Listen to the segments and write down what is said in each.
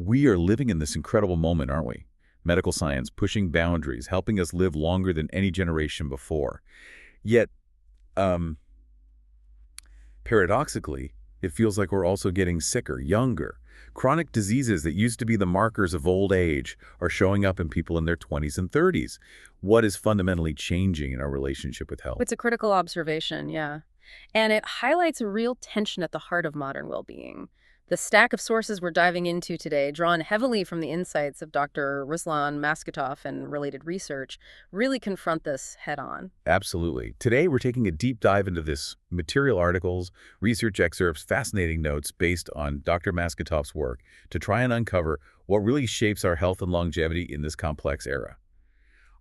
We are living in this incredible moment, aren't we? Medical science pushing boundaries, helping us live longer than any generation before. Yet, um, paradoxically, it feels like we're also getting sicker, younger. Chronic diseases that used to be the markers of old age are showing up in people in their 20s and 30s. What is fundamentally changing in our relationship with health? It's a critical observation, yeah. And it highlights a real tension at the heart of modern well-being. The stack of sources we're diving into today, drawn heavily from the insights of Dr. Ruslan Maskatov and related research, really confront this head-on. Absolutely. Today, we're taking a deep dive into this material articles, research excerpts, fascinating notes based on Dr. Maskatov's work to try and uncover what really shapes our health and longevity in this complex era.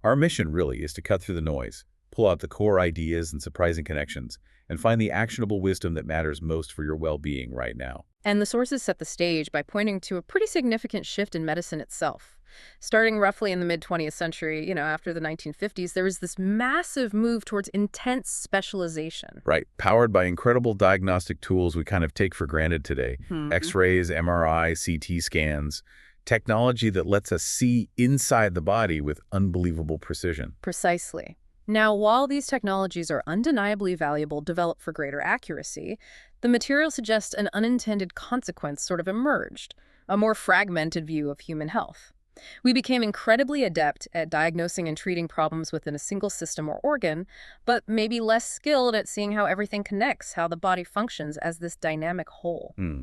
Our mission really is to cut through the noise, pull out the core ideas and surprising connections, and find the actionable wisdom that matters most for your well-being right now. And the sources set the stage by pointing to a pretty significant shift in medicine itself. Starting roughly in the mid-20th century, after the 1950s, there was this massive move towards intense specialization. Right, powered by incredible diagnostic tools we kind of take for granted today. Hmm. X-rays, MRI, CT scans, technology that lets us see inside the body with unbelievable precision. Precisely. Now, while these technologies are undeniably valuable, developed for greater accuracy, the material suggests an unintended consequence sort of emerged, a more fragmented view of human health. We became incredibly adept at diagnosing and treating problems within a single system or organ, but maybe less skilled at seeing how everything connects, how the body functions as this dynamic whole. Hmm.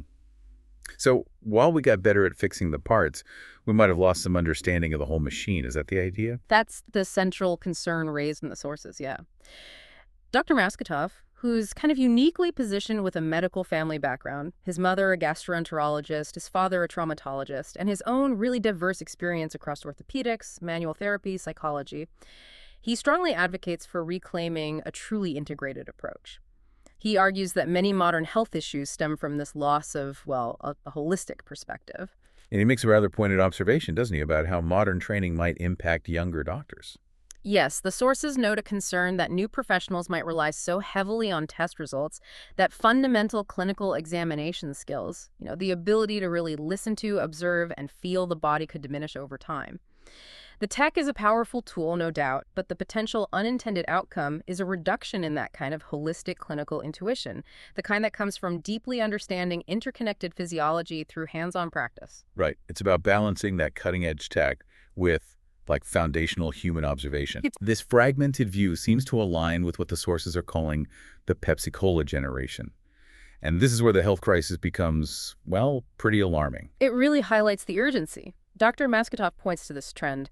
So while we got better at fixing the parts, we might have lost some understanding of the whole machine. Is that the idea? That's the central concern raised in the sources, yeah. Dr. Maskatov, who's kind of uniquely positioned with a medical family background, his mother a gastroenterologist, his father a traumatologist, and his own really diverse experience across orthopedics, manual therapy, psychology, he strongly advocates for reclaiming a truly integrated approach. He argues that many modern health issues stem from this loss of, well, a holistic perspective. And he makes a rather pointed observation, doesn't he, about how modern training might impact younger doctors. Yes, the sources note a concern that new professionals might rely so heavily on test results that fundamental clinical examination skills, the ability to really listen to, observe, and feel the body could diminish over time. The tech is a powerful tool, no doubt, but the potential unintended outcome is a reduction in that kind of holistic clinical intuition, the kind that comes from deeply understanding interconnected physiology through hands-on practice. Right. It's about balancing that cutting-edge tech with, like, foundational human observation. This fragmented view seems to align with what the sources are calling the Pepsi-Cola generation. And this is where the health crisis becomes, well, pretty alarming. It really highlights the urgency. Dr. Maskatov points to this trend.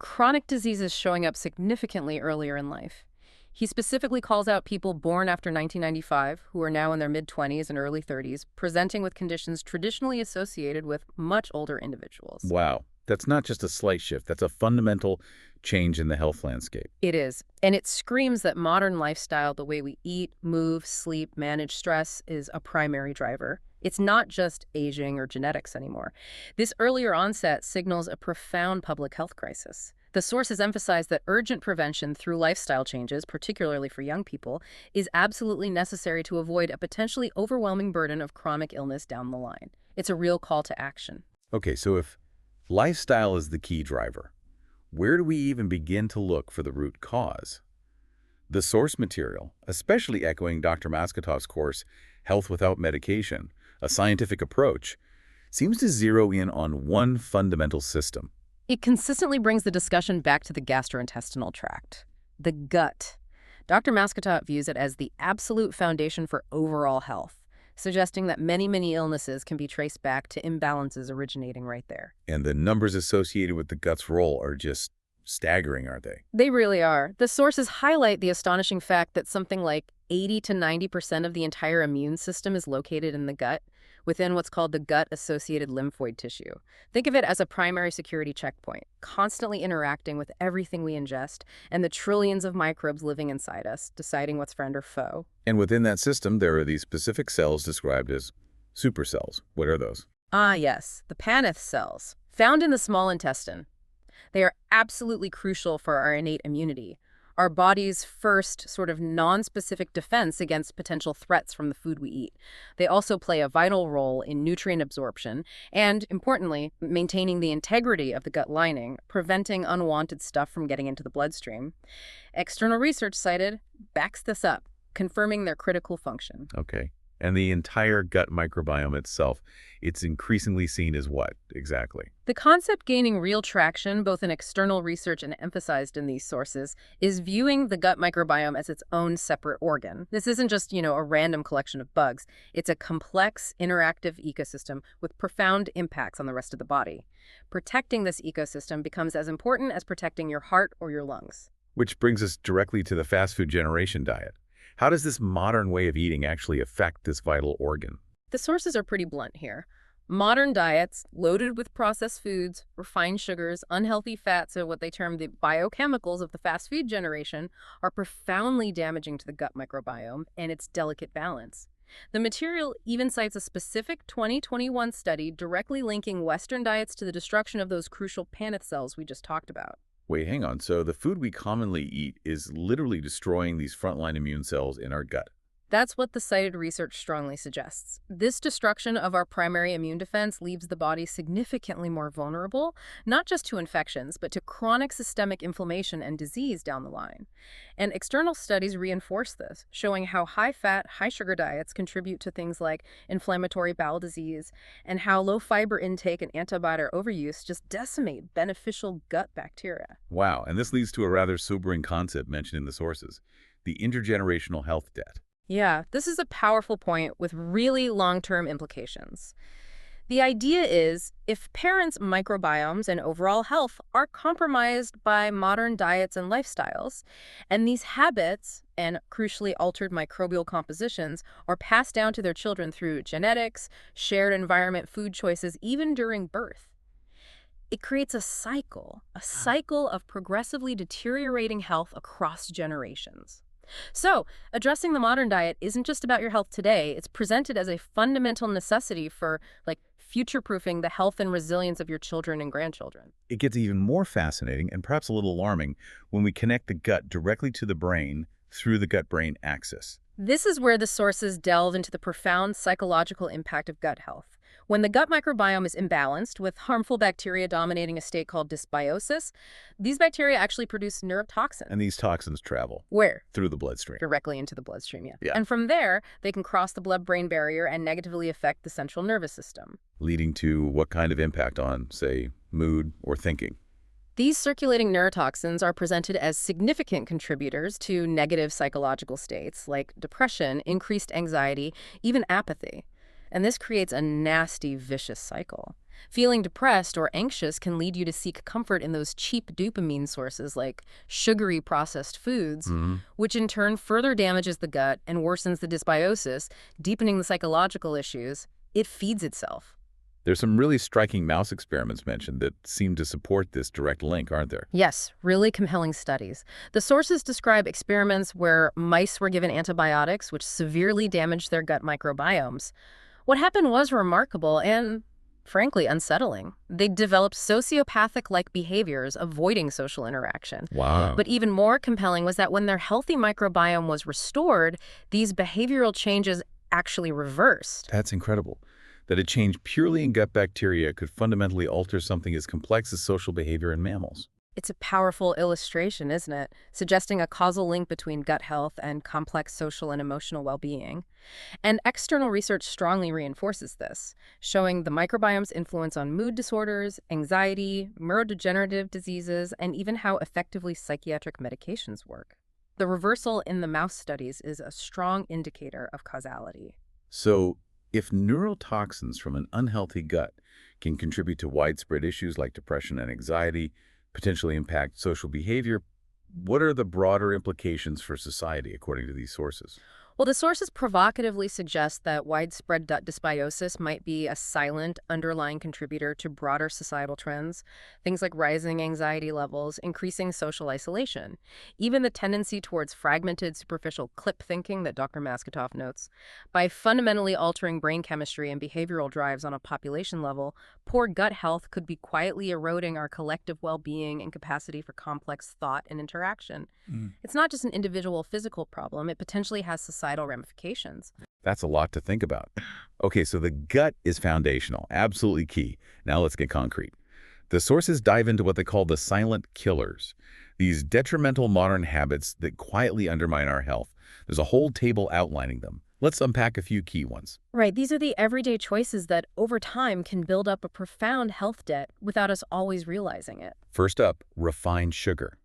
Chronic diseases showing up significantly earlier in life. He specifically calls out people born after 1995, who are now in their mid-20s and early 30s, presenting with conditions traditionally associated with much older individuals. Wow. That's not just a slight shift. That's a fundamental change in the health landscape. It is. And it screams that modern lifestyle, the way we eat, move, sleep, manage stress, is a primary driver. It's not just aging or genetics anymore. This earlier onset signals a profound public health crisis. The sources emphasize that urgent prevention through lifestyle changes, particularly for young people, is absolutely necessary to avoid a potentially overwhelming burden of chronic illness down the line. It's a real call to action. Okay, so if lifestyle is the key driver, where do we even begin to look for the root cause? The source material, especially echoing Dr. Maskatov's course, Health Without Medication, a scientific approach, seems to zero in on one fundamental system. It consistently brings the discussion back to the gastrointestinal tract, the gut. Dr. Maskatov views it as the absolute foundation for overall health, suggesting that many illnesses can be traced back to imbalances originating right there. And the numbers associated with the gut's role are just staggering, aren't they? They really are. The sources highlight the astonishing fact that something like 80 to 90% of the entire immune system is located in the gut, within what's called the gut-associated lymphoid tissue. Think of it as a primary security checkpoint, constantly interacting with everything we ingest and the trillions of microbes living inside us, deciding what's friend or foe. And within that system, there are these specific cells described as supercells. What are those? Ah, yes, the Paneth cells, found in the small intestine. They are absolutely crucial for our innate immunity, our body's first sort of non-specific defense against potential threats from the food we eat. They also play a vital role in nutrient absorption and, importantly, maintaining the integrity of the gut lining, preventing unwanted stuff from getting into the bloodstream. External research cited backs this up, confirming their critical function. Okay. And the entire gut microbiome itself, it's increasingly seen as what, exactly? The concept gaining real traction, both in external research and emphasized in these sources, is viewing the gut microbiome as its own separate organ. This isn't just, a random collection of bugs. It's a complex, interactive ecosystem with profound impacts on the rest of the body. Protecting this ecosystem becomes as important as protecting your heart or your lungs. Which brings us directly to the fast food generation diet. How does this modern way of eating actually affect this vital organ? The sources are pretty blunt here. Modern diets, loaded with processed foods, refined sugars, unhealthy fats, or what they term the biochemicals of the fast food generation, are profoundly damaging to the gut microbiome and its delicate balance. The material even cites a specific 2021 study directly linking Western diets to the destruction of those crucial Paneth cells we just talked about. Wait, hang on. So the food we commonly eat is literally destroying these frontline immune cells in our gut. That's what the cited research strongly suggests. This destruction of our primary immune defense leaves the body significantly more vulnerable, not just to infections, but to chronic systemic inflammation and disease down the line. And external studies reinforce this, showing how high-fat, high-sugar diets contribute to things like inflammatory bowel disease, and how low-fiber intake and antibiotic overuse just decimate beneficial gut bacteria. Wow, and this leads to a rather sobering concept mentioned in the sources, the intergenerational health debt. Yeah, this is a powerful point with really long-term implications. The idea is, if parents' microbiomes and overall health are compromised by modern diets and lifestyles, and these habits and crucially altered microbial compositions are passed down to their children through genetics, shared environment food choices, even during birth, it creates a cycle of progressively deteriorating health across generations. So, addressing the modern diet isn't just about your health today. It's presented as a fundamental necessity for, future-proofing the health and resilience of your children and grandchildren. It gets even more fascinating and perhaps a little alarming when we connect the gut directly to the brain through the gut-brain axis. This is where the sources delve into the profound psychological impact of gut health. When the gut microbiome is imbalanced, with harmful bacteria dominating a state called dysbiosis, these bacteria actually produce neurotoxins. And these toxins travel. Where? Through the bloodstream. Directly into the bloodstream, yeah. Yeah. And from there, they can cross the blood-brain barrier and negatively affect the central nervous system. Leading to what kind of impact on, say, mood or thinking? These circulating neurotoxins are presented as significant contributors to negative psychological states like depression, increased anxiety, even apathy. And this creates a nasty, vicious cycle. Feeling depressed or anxious can lead you to seek comfort in those cheap dopamine sources like sugary processed foods, which in turn further damages the gut and worsens the dysbiosis, deepening the psychological issues. It feeds itself. There's some really striking mouse experiments mentioned that seem to support this direct link, aren't there? Yes, really compelling studies. The sources describe experiments where mice were given antibiotics which severely damaged their gut microbiomes. What happened was remarkable and, frankly, unsettling. They developed sociopathic-like behaviors, avoiding social interaction. Wow. But even more compelling was that when their healthy microbiome was restored, these behavioral changes actually reversed. That's incredible. That a change purely in gut bacteria could fundamentally alter something as complex as social behavior in mammals. It's a powerful illustration, isn't it? Suggesting a causal link between gut health and complex social and emotional well-being. And external research strongly reinforces this, showing the microbiome's influence on mood disorders, anxiety, neurodegenerative diseases, and even how effectively psychiatric medications work. The reversal in the mouse studies is a strong indicator of causality. So, if neurotoxins from an unhealthy gut can contribute to widespread issues like depression and anxiety, potentially impact social behavior, what are the broader implications for society, according to these sources? Well, the sources provocatively suggest that widespread gut dysbiosis might be a silent underlying contributor to broader societal trends, things like rising anxiety levels, increasing social isolation, even the tendency towards fragmented, superficial clip thinking that Dr. Maskatoff notes. By fundamentally altering brain chemistry and behavioral drives on a population level, Poor gut health could be quietly eroding our collective well-being and capacity for complex thought and interaction. Mm. It's not just an individual physical problem, it potentially has societal ramifications. That's a lot to think about. Okay, so the gut is foundational, absolutely key. Now let's get concrete. The sources dive into what they call the silent killers, these detrimental modern habits that quietly undermine our health. There's a whole table outlining them. Let's unpack a few key ones. Right, these are the everyday choices that over time can build up a profound health debt without us always realizing it. First up, refined sugar.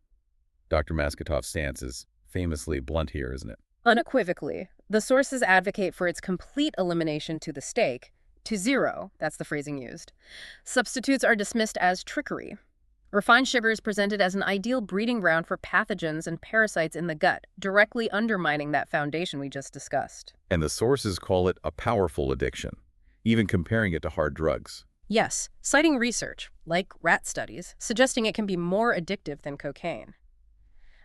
Dr. Maskatov's stance is famously blunt here, isn't it? Unequivocally, the sources advocate for its complete elimination to the stake, to zero, that's the phrasing used. Substitutes are dismissed as trickery. Refined sugar is presented as an ideal breeding ground for pathogens and parasites in the gut, directly undermining that foundation we just discussed. And the sources call it a powerful addiction, even comparing it to hard drugs. Yes, citing research, like rat studies, suggesting it can be more addictive than cocaine.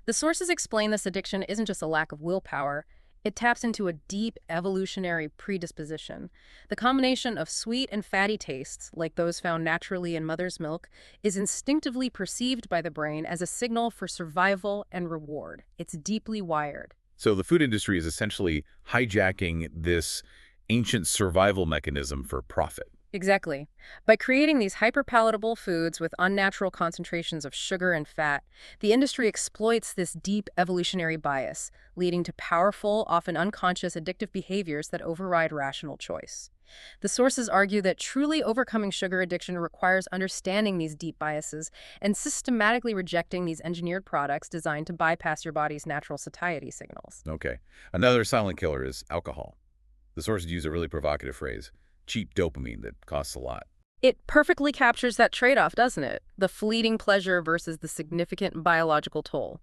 The sources explain this addiction isn't just a lack of willpower, it taps into a deep evolutionary predisposition. The combination of sweet and fatty tastes, like those found naturally in mother's milk, is instinctively perceived by the brain as a signal for survival and reward. It's deeply wired. So the food industry is essentially hijacking this ancient survival mechanism for profit. Exactly. By creating these hyperpalatable foods with unnatural concentrations of sugar and fat, the industry exploits this deep evolutionary bias, leading to powerful, often unconscious addictive behaviors that override rational choice. The sources argue that truly overcoming sugar addiction requires understanding these deep biases and systematically rejecting these engineered products designed to bypass your body's natural satiety signals. Okay. Another silent killer is alcohol. The sources use a really provocative phrase, cheap dopamine that costs a lot. It perfectly captures that trade-off, doesn't it? The fleeting pleasure versus the significant biological toll.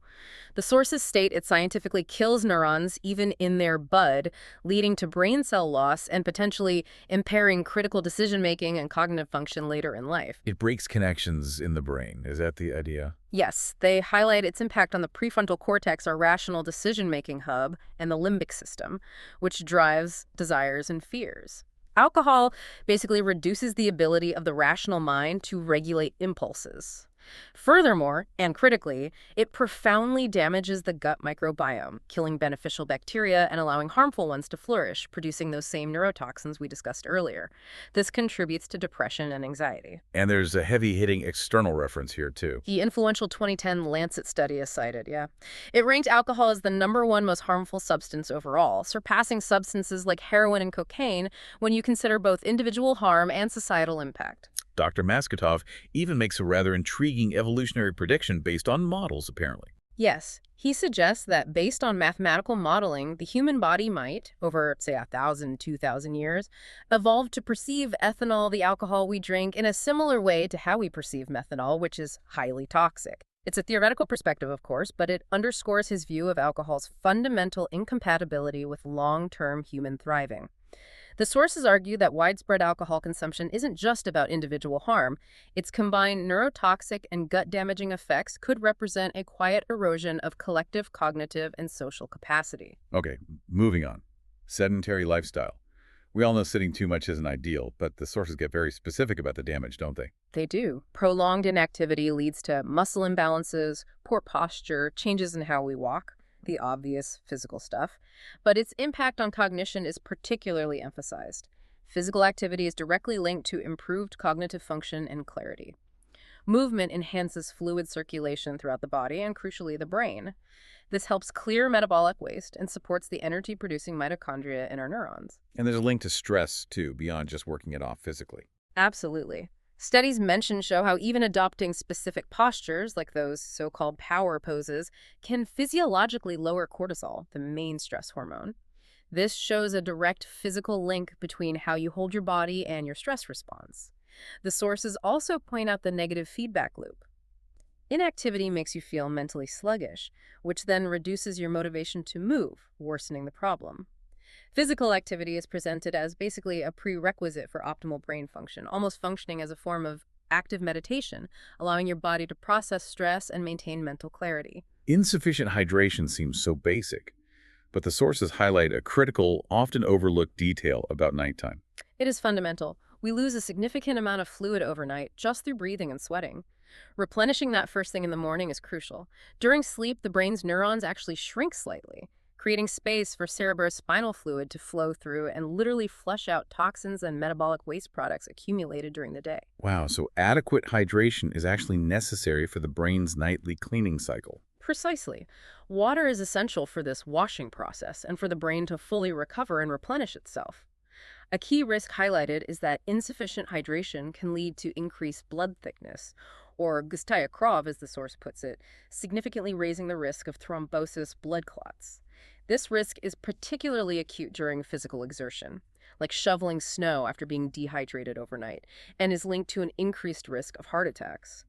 The sources state it scientifically kills neurons even in their bud, leading to brain cell loss and potentially impairing critical decision-making and cognitive function later in life. It breaks connections in the brain. Is that the idea? Yes, they highlight its impact on the prefrontal cortex, our rational decision-making hub, and the limbic system, which drives desires and fears. Alcohol basically reduces the ability of the rational mind to regulate impulses. Furthermore, and critically, it profoundly damages the gut microbiome, killing beneficial bacteria and allowing harmful ones to flourish, producing those same neurotoxins we discussed earlier. This contributes to depression and anxiety. And there's a heavy-hitting external reference here, too. The influential 2010 Lancet study is cited, yeah. It ranked alcohol as the #1 most harmful substance overall, surpassing substances like heroin and cocaine when you consider both individual harm and societal impact. Dr. Maskatov even makes a rather intriguing evolutionary prediction based on models, apparently. Yes, he suggests that based on mathematical modeling, the human body might, over, say, 1,000, 2,000 years, evolve to perceive ethanol, the alcohol we drink, in a similar way to how we perceive methanol, which is highly toxic. It's a theoretical perspective, of course, but it underscores his view of alcohol's fundamental incompatibility with long-term human thriving. The sources argue that widespread alcohol consumption isn't just about individual harm. Its combined neurotoxic and gut-damaging effects could represent a quiet erosion of collective cognitive and social capacity. Okay, moving on. Sedentary lifestyle. We all know sitting too much isn't ideal, but the sources get very specific about the damage, don't they? They do. Prolonged inactivity leads to muscle imbalances, poor posture, changes in how we walk, the obvious physical stuff, but its impact on cognition is particularly emphasized. Physical activity is directly linked to improved cognitive function and clarity. Movement enhances fluid circulation throughout the body and, crucially, the brain. This helps clear metabolic waste and supports the energy-producing mitochondria in our neurons. And there's a link to stress, too, beyond just working it off physically. Absolutely. Studies mentioned show how even adopting specific postures, like those so-called power poses, can physiologically lower cortisol, the main stress hormone. This shows a direct physical link between how you hold your body and your stress response. The sources also point out the negative feedback loop. Inactivity makes you feel mentally sluggish, which then reduces your motivation to move, worsening the problem. Physical activity is presented as basically a prerequisite for optimal brain function, almost functioning as a form of active meditation, allowing your body to process stress and maintain mental clarity. Insufficient hydration seems so basic, but the sources highlight a critical, often overlooked detail about nighttime. It is fundamental. We lose a significant amount of fluid overnight just through breathing and sweating. Replenishing that first thing in the morning is crucial. During sleep, the brain's neurons actually shrink slightly, creating space for cerebrospinal fluid to flow through and literally flush out toxins and metabolic waste products accumulated during the day. Wow, so adequate hydration is actually necessary for the brain's nightly cleaning cycle. Precisely. Water is essential for this washing process and for the brain to fully recover and replenish itself. A key risk highlighted is that insufficient hydration can lead to increased blood thickness, or gustaya krov, as the source puts it, significantly raising the risk of thrombosis blood clots. This risk is particularly acute during physical exertion, like shoveling snow after being dehydrated overnight, and is linked to an increased risk of heart attacks.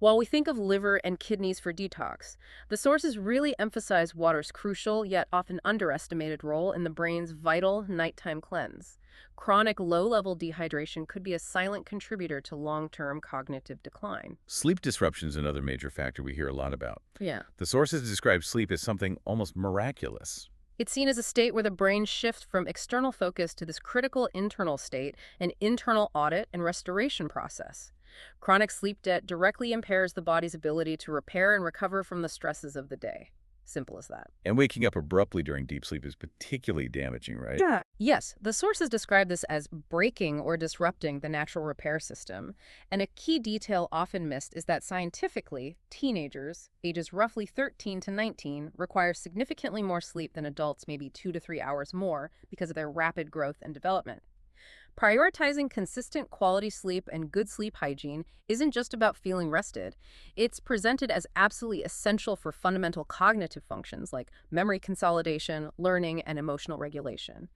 While we think of liver and kidneys for detox, the sources really emphasize water's crucial yet often underestimated role in the brain's vital nighttime cleanse. Chronic low-level dehydration could be a silent contributor to long-term cognitive decline. Sleep disruption is another major factor we hear a lot about. Yeah. The sources describe sleep as something almost miraculous. It's seen as a state where the brain shifts from external focus to this critical internal state, an internal audit and restoration process. Chronic sleep debt directly impairs the body's ability to repair and recover from the stresses of the day. Simple as that. And waking up abruptly during deep sleep is particularly damaging, right? Yeah. Yes, the sources describe this as breaking or disrupting the natural repair system. And a key detail often missed is that scientifically, teenagers, ages roughly 13 to 19, require significantly more sleep than adults, maybe 2 to 3 hours more, because of their rapid growth and development. Prioritizing consistent quality sleep and good sleep hygiene isn't just about feeling rested. It's presented as absolutely essential for fundamental cognitive functions like memory consolidation, learning, and emotional regulation.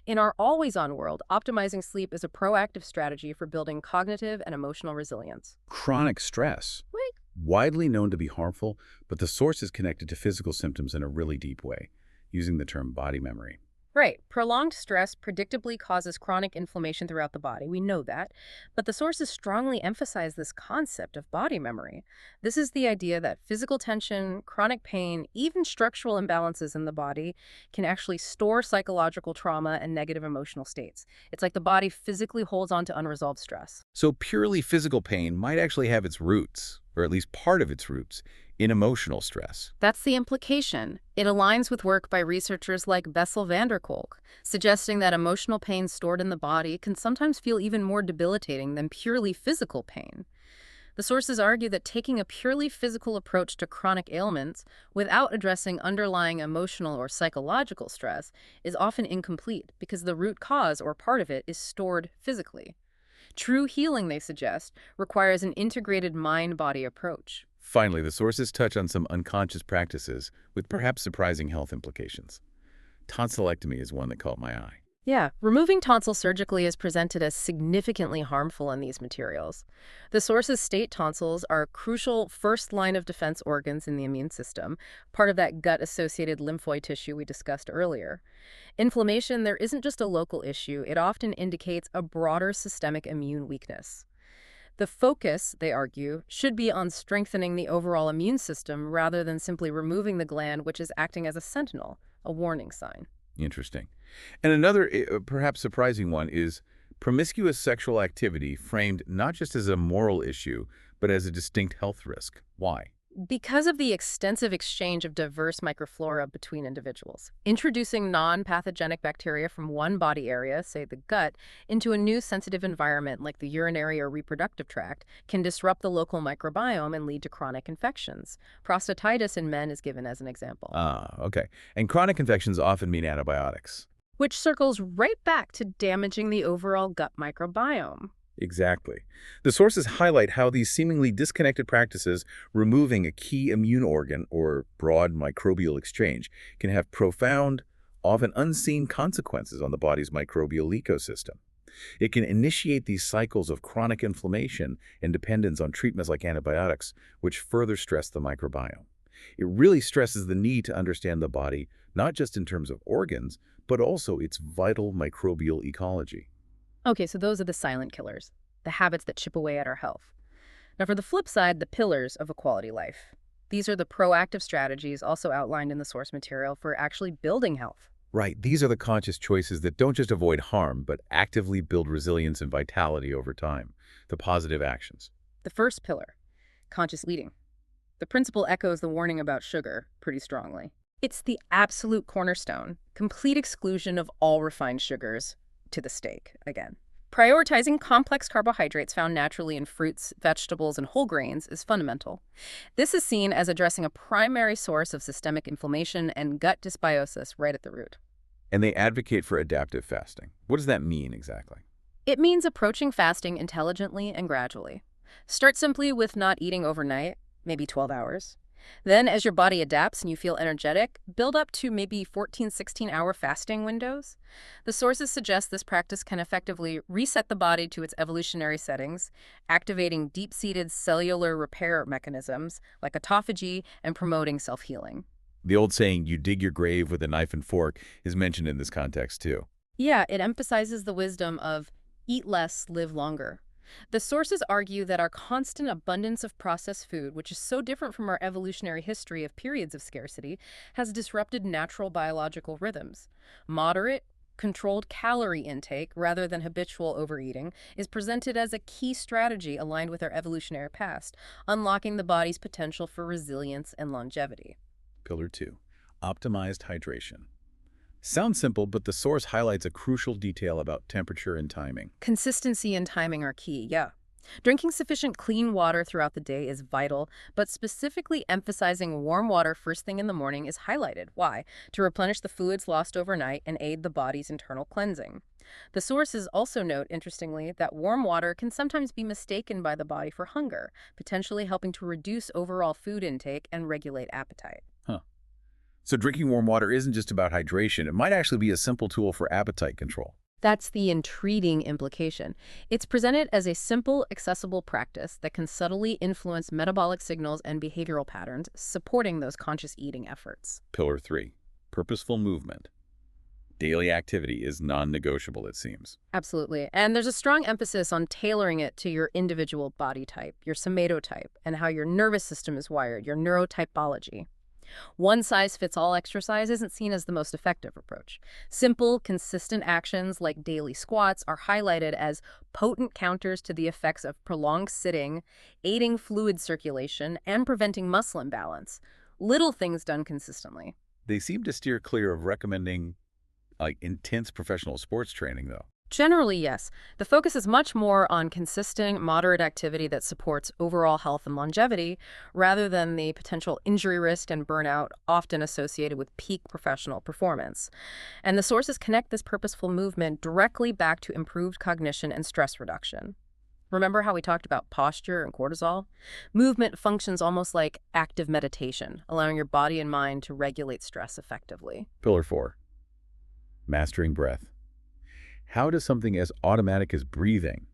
In our always-on world, optimizing sleep is a proactive strategy for building cognitive and emotional resilience. Chronic stress, Right. widely known to be harmful, but the source is connected to physical symptoms in a really deep way, using the term body memory. Right. Prolonged stress predictably causes chronic inflammation throughout the body. We know that. But the sources strongly emphasize this concept of body memory. This is the idea that physical tension, chronic pain, even structural imbalances in the body can actually store psychological trauma and negative emotional states. It's like the body physically holds on to unresolved stress. So purely physical pain might actually have its roots, or at least part of its roots, in emotional stress. That's the implication. It aligns with work by researchers like Bessel van der Kolk, suggesting that emotional pain stored in the body can sometimes feel even more debilitating than purely physical pain. The sources argue that taking a purely physical approach to chronic ailments without addressing underlying emotional or psychological stress is often incomplete because the root cause or part of it is stored physically. True healing, they suggest, requires an integrated mind-body approach. Finally, the sources touch on some unconscious practices with perhaps surprising health implications. Tonsillectomy is one that caught my eye. Yeah, removing tonsils surgically is presented as significantly harmful in these materials. The sources state tonsils are crucial first line of defense organs in the immune system, part of that gut-associated lymphoid tissue we discussed earlier. Inflammation there isn't just a local issue, it often indicates a broader systemic immune weakness. The focus, they argue, should be on strengthening the overall immune system rather than simply removing the gland which is acting as a sentinel, a warning sign. Interesting. And another, perhaps surprising one is promiscuous sexual activity framed not just as a moral issue, but as a distinct health risk. Why? Because of the extensive exchange of diverse microflora between individuals, introducing non-pathogenic bacteria from one body area, say the gut, into a new sensitive environment like the urinary or reproductive tract can disrupt the local microbiome and lead to chronic infections. Prostatitis in men is given as an example. Okay. And chronic infections often mean antibiotics. Which circles right back to damaging the overall gut microbiome. Exactly. The sources highlight how these seemingly disconnected practices, removing a key immune organ or broad microbial exchange, can have profound, often unseen consequences on the body's microbial ecosystem. It can initiate these cycles of chronic inflammation and dependence on treatments like antibiotics, which further stress the microbiome. It really stresses the need to understand the body, not just in terms of organs, but also its vital microbial ecology. Okay, so those are the silent killers, the habits that chip away at our health. Now, for the flip side, the pillars of a quality life. These are the proactive strategies also outlined in the source material for actually building health. Right, these are the conscious choices that don't just avoid harm, but actively build resilience and vitality over time. The positive actions. The first pillar, conscious eating. The principle echoes the warning about sugar pretty strongly. It's the absolute cornerstone, complete exclusion of all refined sugars to the steak, again. Prioritizing complex carbohydrates found naturally in fruits, vegetables, and whole grains is fundamental. This is seen as addressing a primary source of systemic inflammation and gut dysbiosis right at the root. And they advocate for adaptive fasting. What does that mean exactly? It means approaching fasting intelligently and gradually. Start simply with not eating overnight, maybe 12 hours. Then, as your body adapts and you feel energetic, build up to maybe 14, 16-hour fasting windows. The sources suggest this practice can effectively reset the body to its evolutionary settings, activating deep-seated cellular repair mechanisms like autophagy and promoting self-healing. The old saying, you dig your grave with a knife and fork, is mentioned in this context too. Yeah, it emphasizes the wisdom of eat less, live longer. The sources argue that our constant abundance of processed food, which is so different from our evolutionary history of periods of scarcity, has disrupted natural biological rhythms. Moderate, controlled calorie intake, rather than habitual overeating, is presented as a key strategy aligned with our evolutionary past, unlocking the body's potential for resilience and longevity. Pillar 2. Optimized hydration. Sounds simple, but the source highlights a crucial detail about temperature and timing. Consistency and timing are key, yeah. Drinking sufficient clean water throughout the day is vital, but specifically emphasizing warm water first thing in the morning is highlighted. Why? To replenish the fluids lost overnight and aid the body's internal cleansing. The sources also note, interestingly, that warm water can sometimes be mistaken by the body for hunger, potentially helping to reduce overall food intake and regulate appetite. Huh. So drinking warm water isn't just about hydration. It might actually be a simple tool for appetite control. That's the intriguing implication. It's presented as a simple, accessible practice that can subtly influence metabolic signals and behavioral patterns, supporting those conscious eating efforts. Pillar 3. Purposeful movement. Daily activity is non-negotiable, it seems. Absolutely. And there's a strong emphasis on tailoring it to your individual body type, your somatotype, and how your nervous system is wired, your neurotypology. One-size-fits-all exercise isn't seen as the most effective approach. Simple, consistent actions like daily squats are highlighted as potent counters to the effects of prolonged sitting, aiding fluid circulation, and preventing muscle imbalance. Little things done consistently. They seem to steer clear of recommending intense professional sports training, though. Generally, yes. The focus is much more on consistent, moderate activity that supports overall health and longevity, rather than the potential injury risk and burnout often associated with peak professional performance. And the sources connect this purposeful movement directly back to improved cognition and stress reduction. Remember how we talked about posture and cortisol? Movement functions almost like active meditation, allowing your body and mind to regulate stress effectively. Pillar 4. Mastering breath. How does something as automatic as breathing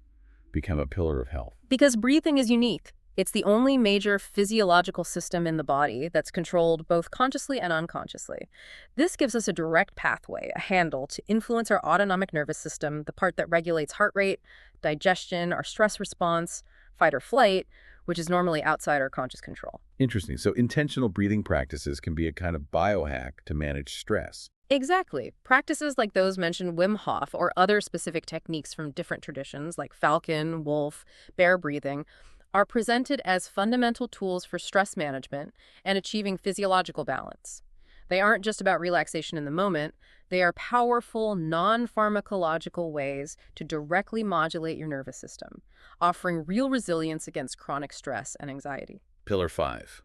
become a pillar of health? Because breathing is unique. It's the only major physiological system in the body that's controlled both consciously and unconsciously. This gives us a direct pathway, a handle, to influence our autonomic nervous system, the part that regulates heart rate, digestion, our stress response, fight or flight, which is normally outside our conscious control. Interesting. So intentional breathing practices can be a kind of biohack to manage stress. Exactly. Practices like those mentioned Wim Hof or other specific techniques from different traditions like Falcon, Wolf, bear breathing are presented as fundamental tools for stress management and achieving physiological balance. They aren't just about relaxation in the moment. They are powerful, non-pharmacological ways to directly modulate your nervous system, offering real resilience against chronic stress and anxiety. Pillar 5.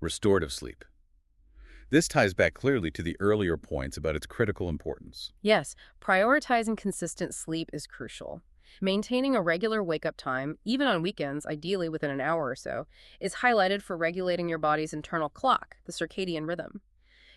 Restorative sleep. This ties back clearly to the earlier points about its critical importance. Yes, prioritizing consistent sleep is crucial. Maintaining a regular wake-up time, even on weekends, ideally within an hour or so, is highlighted for regulating your body's internal clock, the circadian rhythm.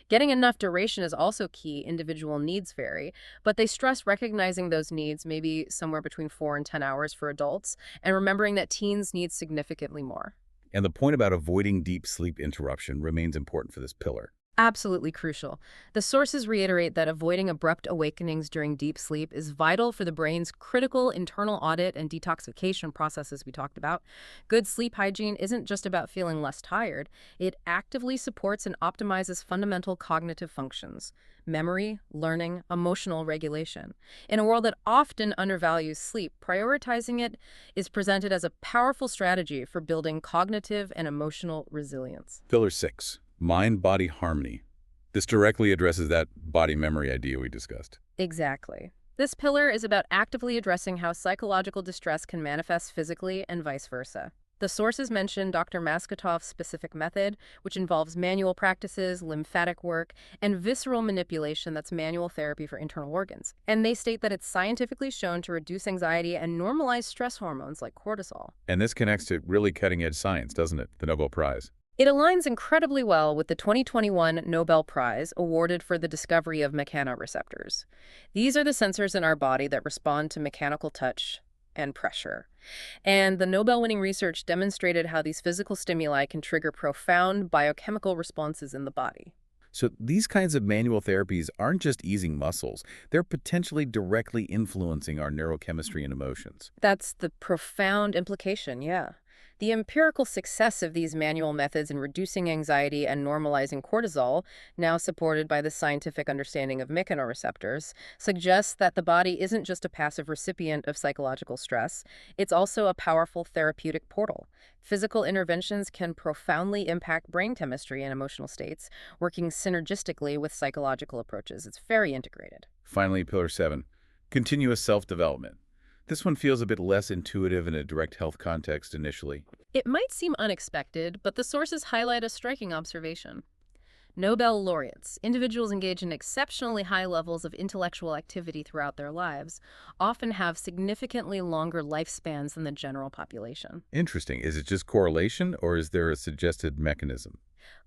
Getting enough duration is also key. Individual needs vary, but they stress recognizing those needs, maybe somewhere between 4 and 10 hours for adults, and remembering that teens need significantly more. And the point about avoiding deep sleep interruption remains important for this pillar. Absolutely crucial. The sources reiterate that avoiding abrupt awakenings during deep sleep is vital for the brain's critical internal audit and detoxification processes we talked about. Good sleep hygiene isn't just about feeling less tired, it actively supports and optimizes fundamental cognitive functions: memory, learning, emotional regulation. In a world that often undervalues sleep, prioritizing it is presented as a powerful strategy for building cognitive and emotional resilience. Pillar 6, mind-body harmony. This directly addresses that body memory idea we discussed. Exactly. This pillar is about actively addressing how psychological distress can manifest physically and vice versa. The sources mention Dr. Maskatov's specific method, which involves manual practices, lymphatic work, and visceral manipulation that's manual therapy for internal organs. And they state that it's scientifically shown to reduce anxiety and normalize stress hormones like cortisol. And this connects to really cutting-edge science, doesn't it? The Nobel Prize. It aligns incredibly well with the 2021 Nobel Prize awarded for the discovery of mechanoreceptors. These are the sensors in our body that respond to mechanical touch and pressure. And the Nobel-winning research demonstrated how these physical stimuli can trigger profound biochemical responses in the body. So these kinds of manual therapies aren't just easing muscles. They're potentially directly influencing our neurochemistry and emotions. That's the profound implication, yeah. The empirical success of these manual methods in reducing anxiety and normalizing cortisol, now supported by the scientific understanding of mechanoreceptors, suggests that the body isn't just a passive recipient of psychological stress, it's also a powerful therapeutic portal. Physical interventions can profoundly impact brain chemistry and emotional states, working synergistically with psychological approaches. It's very integrated. Finally, Pillar 7, continuous self-development. This one feels a bit less intuitive in a direct health context initially. It might seem unexpected, but the sources highlight a striking observation. Nobel laureates, individuals engaged in exceptionally high levels of intellectual activity throughout their lives, often have significantly longer lifespans than the general population. Interesting. Is it just correlation, or is there a suggested mechanism?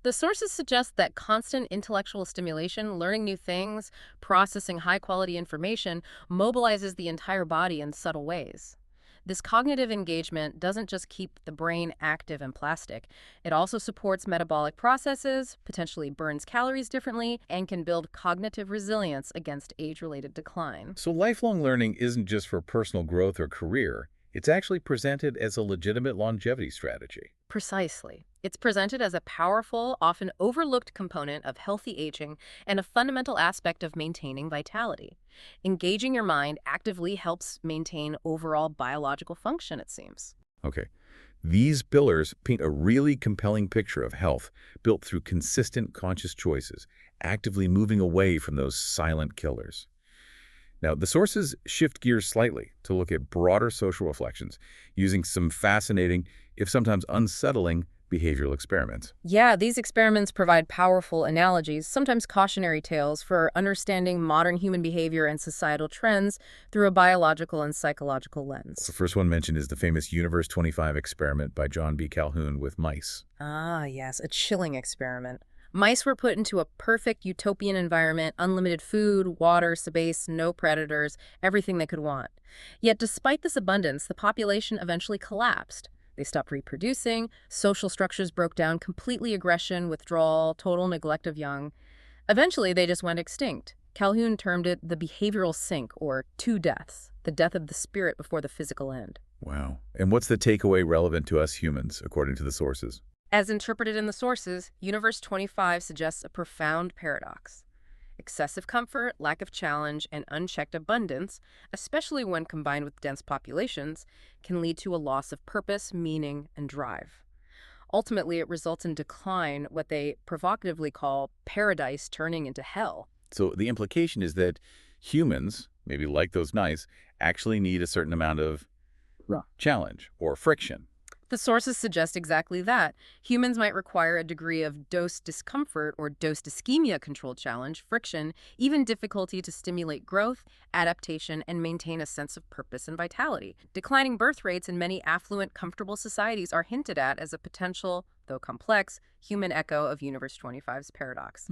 The sources suggest that constant intellectual stimulation, learning new things, processing high-quality information, mobilizes the entire body in subtle ways. This cognitive engagement doesn't just keep the brain active and plastic. It also supports metabolic processes, potentially burns calories differently, and can build cognitive resilience against age-related decline. So lifelong learning isn't just for personal growth or career. It's actually presented as a legitimate longevity strategy. Precisely. It's presented as a powerful, often overlooked component of healthy aging and a fundamental aspect of maintaining vitality. Engaging your mind actively helps maintain overall biological function, it seems. Okay. These pillars paint a really compelling picture of health built through consistent conscious choices, actively moving away from those silent killers. Now, the sources shift gears slightly to look at broader social reflections, using some fascinating, if sometimes unsettling, behavioral experiments. Yeah, these experiments provide powerful analogies, sometimes cautionary tales, for understanding modern human behavior and societal trends through a biological and psychological The lens. first one mentioned is the famous Universe 25 experiment by John B. Calhoun with mice. Ah, yes, a chilling experiment. Mice were put into a perfect utopian environment: unlimited food, water, space, no predators, everything they could want. Yet despite this abundance, the population eventually collapsed. They stopped reproducing, social structures broke down completely: aggression, withdrawal, total neglect of young. Eventually, they just went extinct. Calhoun termed it the behavioral sink, or two deaths, the death of the spirit before the physical end. Wow. And what's the takeaway relevant to us humans, according to the sources? As interpreted in the sources, Universe 25 suggests a profound paradox. Excessive comfort, lack of challenge, and unchecked abundance, especially when combined with dense populations, can lead to a loss of purpose, meaning, and drive. Ultimately, it results in decline, what they provocatively call paradise turning into hell. So the implication is that humans, maybe like those mice, actually need a certain amount of challenge or friction. The sources suggest exactly that. Humans might require a degree of dose discomfort or dose ischemia controlled challenge, friction, even difficulty to stimulate growth, adaptation, and maintain a sense of purpose and vitality. Declining birth rates in many affluent, comfortable societies are hinted at as a potential, though complex, human echo of Universe 25's paradox.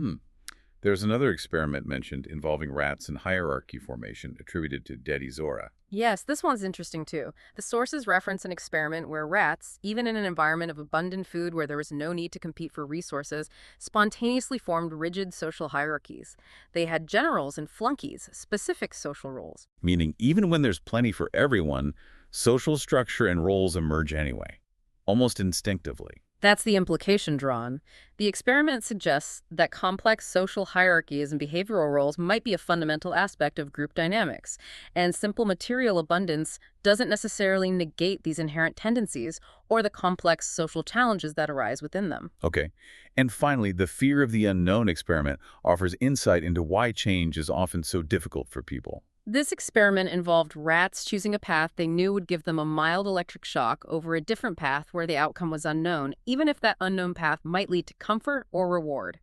There's another experiment mentioned involving rats and hierarchy formation attributed to Dedi Zora. Yes, this one's interesting too. The sources reference an experiment where rats, even in an environment of abundant food where there was no need to compete for resources, spontaneously formed rigid social hierarchies. They had generals and flunkies, specific social roles. Meaning, even when there's plenty for everyone, social structure and roles emerge anyway, almost instinctively. That's the implication drawn. The experiment suggests that complex social hierarchies and behavioral roles might be a fundamental aspect of group dynamics, and simple material abundance doesn't necessarily negate these inherent tendencies or the complex social challenges that arise within them. Okay. And finally, the fear of the unknown experiment offers insight into why change is often so difficult for people. This experiment involved rats choosing a path they knew would give them a mild electric shock over a different path where the outcome was unknown, even if that unknown path might lead to comfort or reward.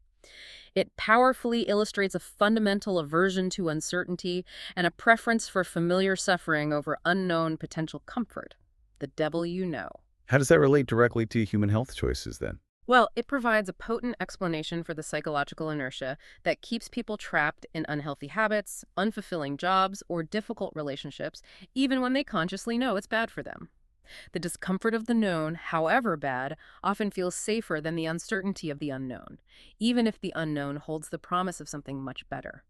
It powerfully illustrates a fundamental aversion to uncertainty and a preference for familiar suffering over unknown potential comfort. The devil you know. How does that relate directly to human health choices then? Well, it provides a potent explanation for the psychological inertia that keeps people trapped in unhealthy habits, unfulfilling jobs, or difficult relationships, even when they consciously know it's bad for them. The discomfort of the known, however bad, often feels safer than the uncertainty of the unknown, even if the unknown holds the promise of something much better.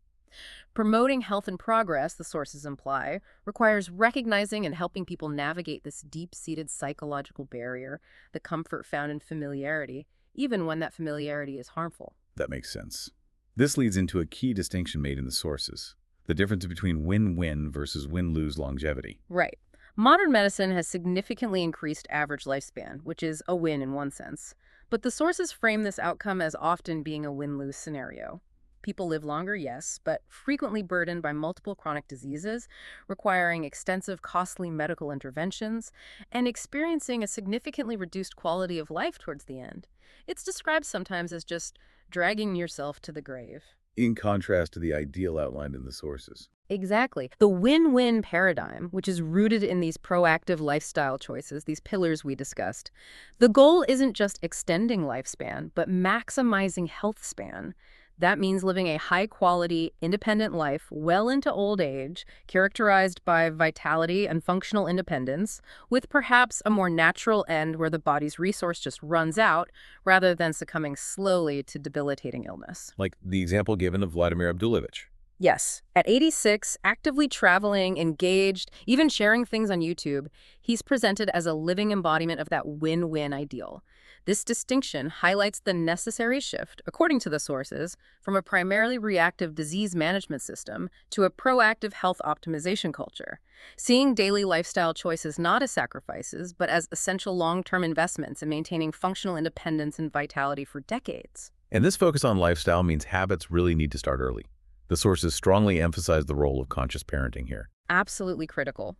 Promoting health and progress, the sources imply, requires recognizing and helping people navigate this deep-seated psychological barrier, the comfort found in familiarity, even when that familiarity is harmful. That makes sense. This leads into a key distinction made in the sources, the difference between win-win versus win-lose longevity. Right. Modern medicine has significantly increased average lifespan, which is a win in one sense. But the sources frame this outcome as often being a win-lose scenario. People live longer, yes, but frequently burdened by multiple chronic diseases, requiring extensive, costly medical interventions, and experiencing a significantly reduced quality of life towards the end. It's described sometimes as just dragging yourself to the grave. In contrast to the ideal outlined in the sources. Exactly. The win-win paradigm, which is rooted in these proactive lifestyle choices, these pillars we discussed, the goal isn't just extending lifespan, but maximizing health span. That means living a high-quality, independent life well into old age, characterized by vitality and functional independence, with perhaps a more natural end where the body's resource just runs out, rather than succumbing slowly to debilitating illness. Like the example given of Vladimir Abdulovich. Yes, at 86, actively traveling, engaged, even sharing things on YouTube, he's presented as a living embodiment of that win-win ideal. This distinction highlights the necessary shift, according to the sources, from a primarily reactive disease management system to a proactive health optimization culture, seeing daily lifestyle choices not as sacrifices, but as essential long-term investments in maintaining functional independence and vitality for decades. And this focus on lifestyle means habits really need to start early. The sources strongly emphasize the role of conscious parenting here. Absolutely critical.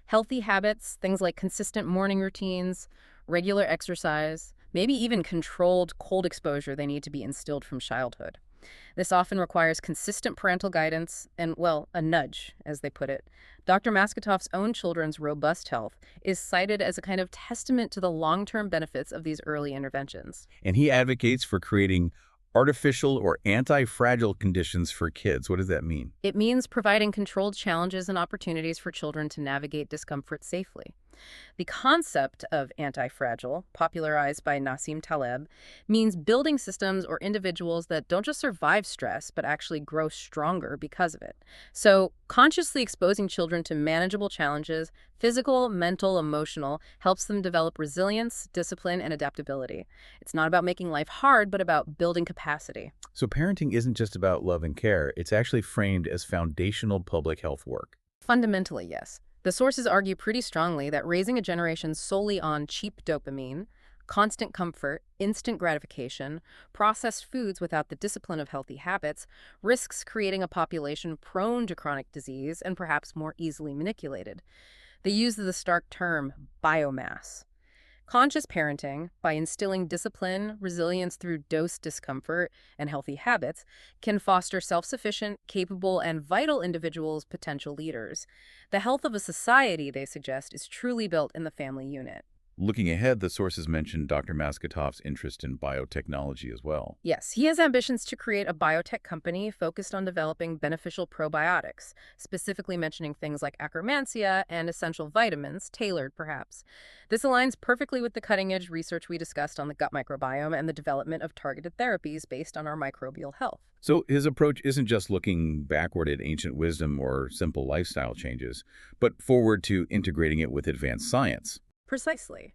Healthy habits, things like consistent morning routines, regular exercise, maybe even controlled cold exposure, they need to be instilled from childhood. This often requires consistent parental guidance and, well, a nudge, as they put it. Dr. Maskatov's own children's robust health is cited as a kind of testament to the long-term benefits of these early interventions. And he advocates for creating artificial or anti-fragile conditions for kids. What does that mean? It means providing controlled challenges and opportunities for children to navigate discomfort safely. The concept of anti-fragile, popularized by Nassim Taleb, means building systems or individuals that don't just survive stress, but actually grow stronger because of it. So, consciously exposing children to manageable challenges, physical, mental, emotional, helps them develop resilience, discipline, and adaptability. It's not about making life hard, but about building capacity. So parenting isn't just about love and care. It's actually framed as foundational public health work. Fundamentally, yes. The sources argue pretty strongly that raising a generation solely on cheap dopamine, constant comfort, instant gratification, processed foods without the discipline of healthy habits risks creating a population prone to chronic disease and perhaps more easily manipulated. They use the stark term biomass. Conscious parenting, by instilling discipline, resilience through dose discomfort, and healthy habits, can foster self-sufficient, capable, and vital individuals, potential leaders. The health of a society, they suggest, is truly built in the family unit. Looking ahead, the sources mentioned Dr. Maskatov's interest in biotechnology as well. Yes, he has ambitions to create a biotech company focused on developing beneficial probiotics, specifically mentioning things like acromantia and essential vitamins, tailored perhaps. This aligns perfectly with the cutting-edge research we discussed on the gut microbiome and the development of targeted therapies based on our microbial health. So his approach isn't just looking backward at ancient wisdom or simple lifestyle changes, but forward to integrating it with advanced science. Precisely.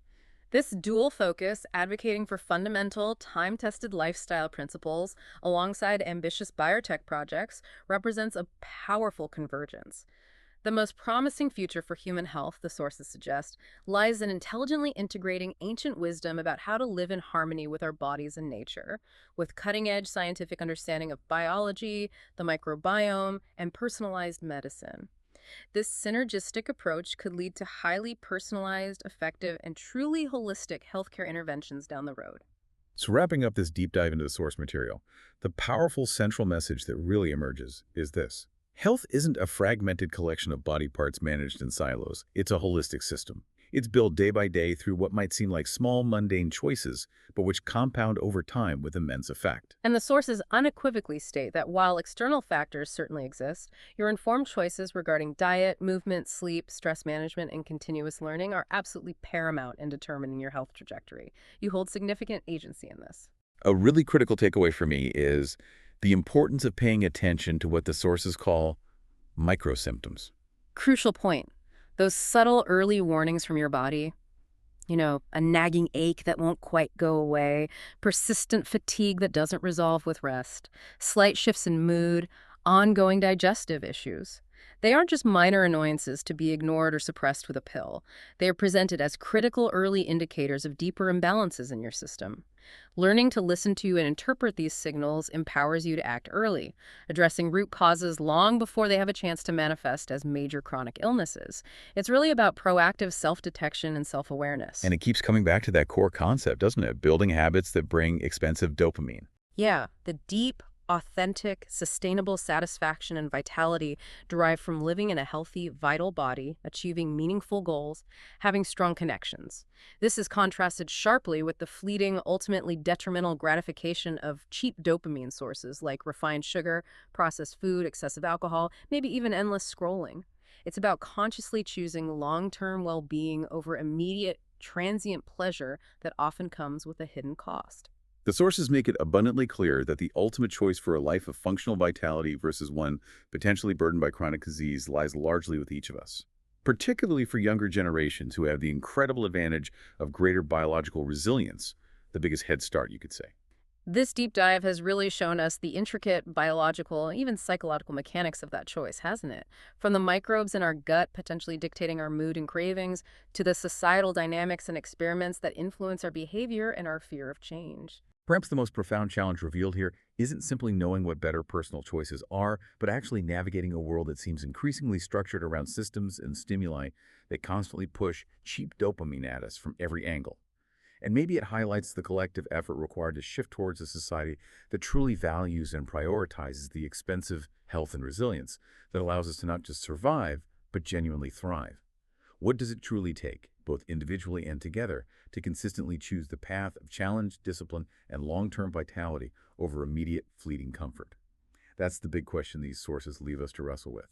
This dual focus, advocating for fundamental, time-tested lifestyle principles alongside ambitious biotech projects, represents a powerful convergence. The most promising future for human health, the sources suggest, lies in intelligently integrating ancient wisdom about how to live in harmony with our bodies and nature, with cutting-edge scientific understanding of biology, the microbiome, and personalized medicine. This synergistic approach could lead to highly personalized, effective, and truly holistic healthcare interventions down the road. So wrapping up this deep dive into the source material, the powerful central message that really emerges is this. Health isn't a fragmented collection of body parts managed in silos. It's a holistic system. It's built day by day through what might seem like small, mundane choices, but which compound over time with immense effect. And the sources unequivocally state that while external factors certainly exist, your informed choices regarding diet, movement, sleep, stress management, and continuous learning are absolutely paramount in determining your health trajectory. You hold significant agency in this. A really critical takeaway for me is the importance of paying attention to what the sources call microsymptoms. Crucial point. Those subtle early warnings from your body, a nagging ache that won't quite go away, persistent fatigue that doesn't resolve with rest, slight shifts in mood, ongoing digestive issues. They aren't just minor annoyances to be ignored or suppressed with a pill. They are presented as critical early indicators of deeper imbalances in your system. Learning to listen to and interpret these signals empowers you to act early, addressing root causes long before they have a chance to manifest as major chronic illnesses. It's really about proactive self-detection and self-awareness. And it keeps coming back to that core concept, doesn't it? Building habits that bring expensive dopamine. Yeah, the deep, authentic, sustainable satisfaction and vitality derived from living in a healthy, vital body, achieving meaningful goals, having strong connections. This is contrasted sharply with the fleeting, ultimately detrimental gratification of cheap dopamine sources like refined sugar, processed food, excessive alcohol, maybe even endless scrolling. It's about consciously choosing long-term well-being over immediate, transient pleasure that often comes with a hidden cost. The sources make it abundantly clear that the ultimate choice for a life of functional vitality versus one potentially burdened by chronic disease lies largely with each of us, particularly for younger generations who have the incredible advantage of greater biological resilience, the biggest head start, you could say. This deep dive has really shown us the intricate biological, even psychological mechanics of that choice, hasn't it? From the microbes in our gut potentially dictating our mood and cravings, to the societal dynamics and experiments that influence our behavior and our fear of change. Perhaps the most profound challenge revealed here isn't simply knowing what better personal choices are, but actually navigating a world that seems increasingly structured around systems and stimuli that constantly push cheap dopamine at us from every angle. And maybe it highlights the collective effort required to shift towards a society that truly values and prioritizes the expensive health and resilience that allows us to not just survive, but genuinely thrive. What does it truly take, both individually and together, to consistently choose the path of challenge, discipline, and long-term vitality over immediate, fleeting comfort? That's the big question these sources leave us to wrestle with.